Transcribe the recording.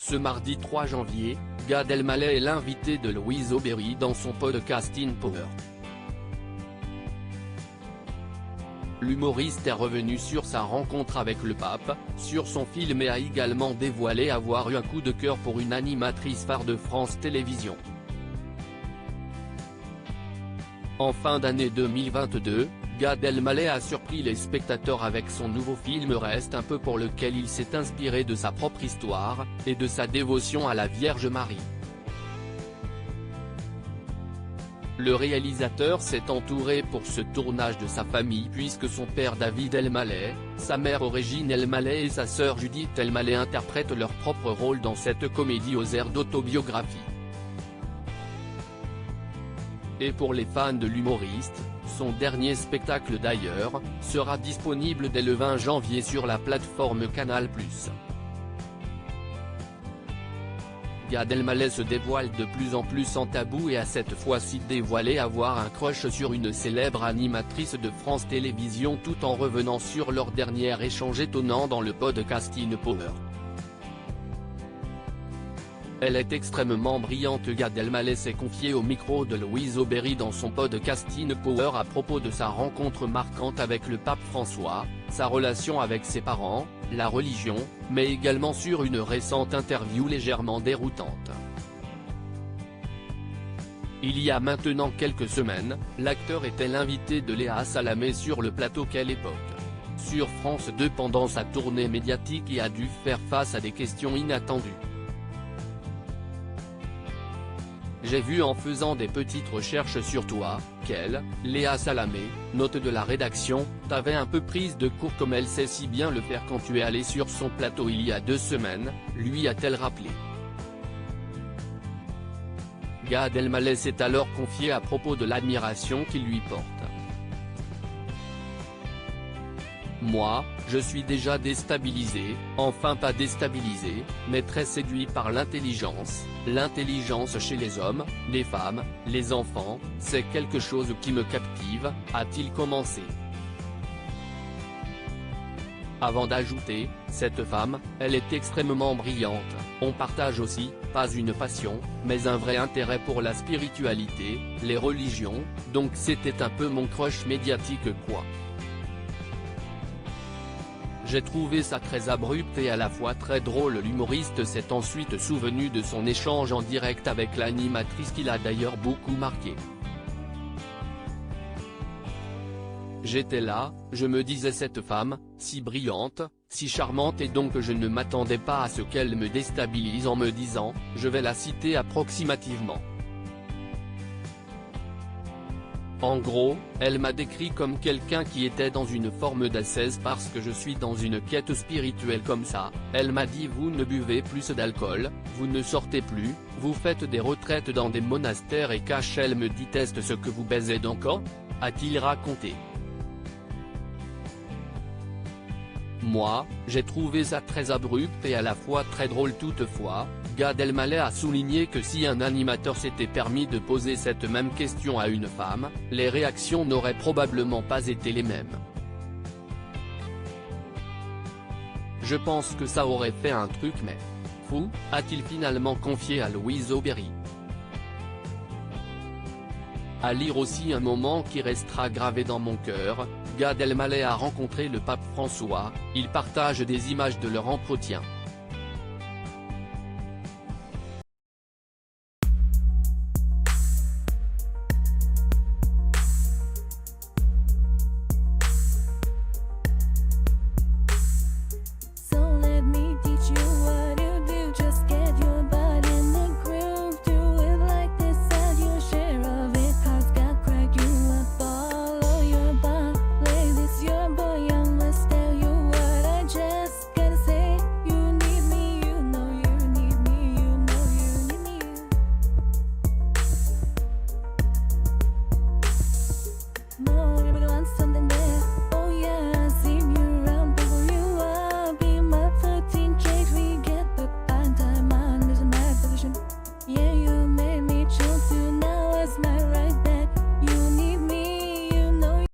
Ce mardi 3 janvier, Gad Elmaleh est l'invité de Louise Aubéry dans son podcast InPower. L'humoriste est revenu sur sa rencontre avec le pape, sur son film et a également dévoilé avoir eu un coup de cœur pour une animatrice phare de France Télévisions. En fin d'année 2022, Gad Elmaleh a surpris les spectateurs avec son nouveau film Reste un peu, pour lequel il s'est inspiré de sa propre histoire, et de sa dévotion à la Vierge Marie. Le réalisateur s'est entouré pour ce tournage de sa famille puisque son père David Elmaleh, sa mère Origine Elmaleh et sa sœur Judith Elmaleh interprètent leur propre rôle dans cette comédie aux airs d'autobiographie. Et pour les fans de l'humoriste, son dernier spectacle d'ailleurs, sera disponible dès le 20 janvier sur la plateforme Canal+. Gad Elmaleh se dévoile de plus en plus sans tabou et a cette fois-ci dévoilé avoir un crush sur une célèbre animatrice de France Télévisions tout en revenant sur leur dernier échange étonnant dans le podcast InPower. Elle est extrêmement brillante. Gad Elmaleh s'est confié au micro de Louise Aubéry dans son podcast InPower à propos de sa rencontre marquante avec le pape François, sa relation avec ses parents, la religion, mais également sur une récente interview légèrement déroutante. Il y a maintenant quelques semaines, l'acteur était l'invité de Léa Salamé sur le plateau Quelle époque sur France 2 pendant sa tournée médiatique et a dû faire face à des questions inattendues. J'ai vu en faisant des petites recherches sur toi, qu'elle, Léa Salamé, note de la rédaction, t'avais un peu prise de court comme elle sait si bien le faire quand tu es allé sur son plateau il y a 2 semaines, lui a-t-elle rappelé. Gad Elmaleh s'est alors confié à propos de l'admiration qu'il lui porte. Moi, je suis déjà déstabilisé, enfin pas déstabilisé, mais très séduit par l'intelligence chez les hommes, les femmes, les enfants, c'est quelque chose qui me captive, a-t-il commencé. Avant d'ajouter, cette femme, elle est extrêmement brillante, on partage aussi, pas une passion, mais un vrai intérêt pour la spiritualité, les religions, donc c'était un peu mon crush médiatique quoi. J'ai trouvé ça très abrupt et à la fois très drôle. L'humoriste s'est ensuite souvenu de son échange en direct avec l'animatrice qui l'a d'ailleurs beaucoup marqué. J'étais là, je me disais cette femme, si brillante, si charmante et donc je ne m'attendais pas à ce qu'elle me déstabilise en me disant, je vais la citer approximativement. En gros, elle m'a décrit comme quelqu'un qui était dans une forme d'ascèse parce que je suis dans une quête spirituelle comme ça. Elle m'a dit vous ne buvez plus d'alcool, vous ne sortez plus, vous faites des retraites dans des monastères et cache elle me dit teste ce que vous baisez donc quand a-t-il raconté. Moi, j'ai trouvé ça très abrupt et à la fois très drôle. Toutefois, Gad Elmaleh a souligné que si un animateur s'était permis de poser cette même question à une femme, les réactions n'auraient probablement pas été les mêmes. Je pense que ça aurait fait un truc mais fou, a-t-il finalement confié à Louise Aubéry. À lire aussi un moment qui restera gravé dans mon cœur, Gad Elmaleh a rencontré le pape François, ils partagent des images de leur entretien.